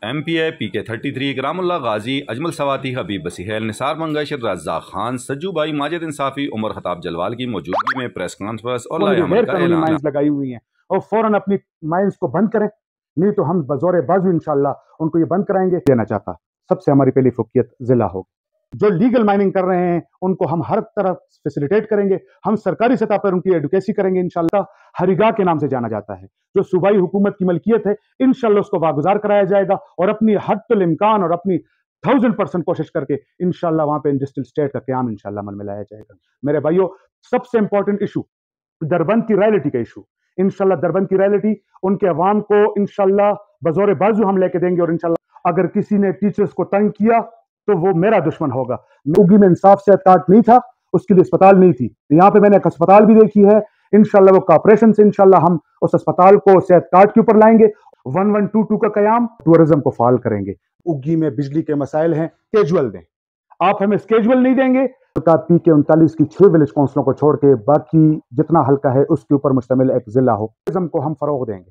MPA PK33 کرام اللہ غازی اجمل سواتی حبیب بسیحل نثار منگش رزاق خان سجو بھائی ماجد انصافی عمر خطاب جلوال کی موجودگی میں پریس کانفرنس اور لائحہ عمل کا اعلان مائنز لگائی ہوئی ہیں اور فوراً اپنی مائنز کو بند کریں، نہیں تو ہم بزور بازو انشاءاللہ ان کو یہ بند کرائیں گے۔ دینا چاہتا سب سے ہماری پہلی فوقیت ضلع ہوگی۔ جو لیگل مائننگ کر رہے ہیں ان کو ہم ہر طرح فیسیلیٹیٹ کریں گے، ہم سرکاری سطح پر ان کی ایڈوکیسی کریں گے انشاءاللہ۔ ہریگاہ کے نام سے جانا جاتا ہے جو صوبائی حکومت کی ملکیت ہے، انشاءاللہ اس کو واگزار کرایا جائے گا اور اپنی حد الامکان اور اپنی 1000% کوشش کر کے انشاءاللہ وہاں پہ انڈسٹریل اسٹیٹ کا قیام انشاءاللہ عمل میں لایا جائے گا۔ میرے بھائیو، سب سے امپورٹنٹ ایشو دربند کی رائلٹی کا ایشو، انشاءاللہ دربند کی رائلٹی ان کے عوام کو انشاءاللہ بزور بازو ہم لے کے دیں گے، اور انشاءاللہ اگر کسی نے ٹیچرز کو تنگ کیا تو وہ میرا دشمن ہوگا۔ اگی میں انصاف صحت کارڈ نہیں تھا، اس کے لیے اسپتال نہیں تھی، یہاں پہ میں نے ایک اسپتال بھی دیکھی ہے، انشاءاللہ وہ کارپوریشن سے انشاءاللہ ہم اس اسپتال کو صحت کارڈ کے اوپر لائیں گے۔ 1122 کا قیام ٹورزم کو فعال کریں گے۔ اگی میں بجلی کے مسائل ہیں، کیجول دیں، آپ ہمیں اسکیجول نہیں دیں گے۔ PK39 کی 6 ولیج کونسلوں کو چھوڑ کے باقی جتنا حلقہ ہے اس کے اوپر مشتمل ایک ضلع ہو، ٹورزم کو ہم فروغ دیں گے۔